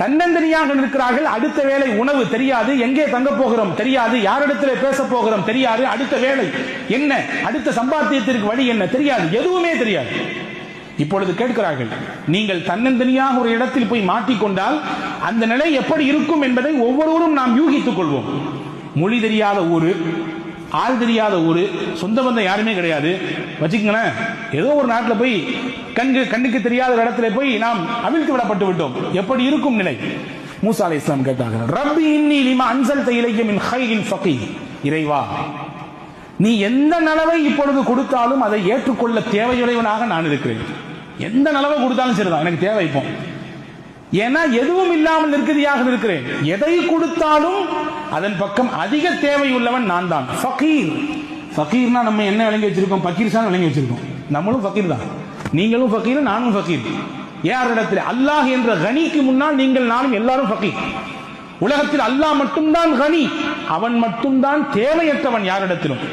தன்னந்தனியாக இருக்கிறார்கள். அடுத்த வேளை உணவு தெரியாது, எங்கே தங்க போகிறோம் தெரியாது, யாரிடத்தில் பேச போகிறோம் தெரியாது, அடுத்த வேளை என்ன, அடுத்த சம்பாத்தியத்திற்கு வழி என்ன தெரியாது, எதுவுமே தெரியாது. இப்பொழுது கேட்கிறார்கள், நீங்கள் தன்னந்தனியாக ஒரு இடத்தில் போய் மாட்டிக்கொண்டால் அந்த நிலை எப்படி இருக்கும் என்பதை ஒவ்வொருவரும் நாம் யூகித்துக் கொள்வோம். மொழி தெரியாத ஊரு, ஆள் தெரியாத ஊரு, சொந்த பந்தம் யாருமே கிடையாது வச்சுக்கங்களேன். ஏதோ ஒரு நாட்டில் போய் கண்ணுக்கு தெரியாத இடத்துல போய் நாம் அவிழ்த்து விடப்பட்டு விட்டோம். எப்படி இருக்கும் நிலை? மூசா அலைஹிஸ்ஸலாம் கேட்டார்கள், ரப்பி இன்னி லிமா அன்ஸல்த இலைய மின் கைரின் ஃபகீர். இறைவா, நீ எந்த நலவை இப்பொழுது கொடுத்தாலும் அதை ஏற்றுக்கொள்ள தேவையுடையவனாக நான் இருக்கிறேன். எந்த நலவை கொடுத்தாலும் சரிதான், எனக்கு தேவை. இப்போ ஏன்னா எதுவும் இல்லாமல் நிற்கதியாக இருக்கிறேன். எதை கொடுத்தாலும் அதன் பக்கம் அதிக தேவை உள்ளவன் நான் தான். ஃபகீர், ஃபகீர்னா நம்ம என்ன விளங்கி வச்சிருக்கோம்? பக்கீர்சான் விளங்கி வச்சிருக்கோம். நம்மளும் ஃபகீர் தான், நீங்களும் ஃபகீர், நானும் ஃபகீர். யாரிடத்தில்? அல்லாஹ் என்ற கனிக்கு முன்னால் நீங்கள் நானும் எல்லாரும் ஃபகீர். உலகத்தில் அல்லாஹ் மட்டும்தான் கனி, அவன் மட்டும்தான் தேவையற்றவன் யாரிடத்திலும்.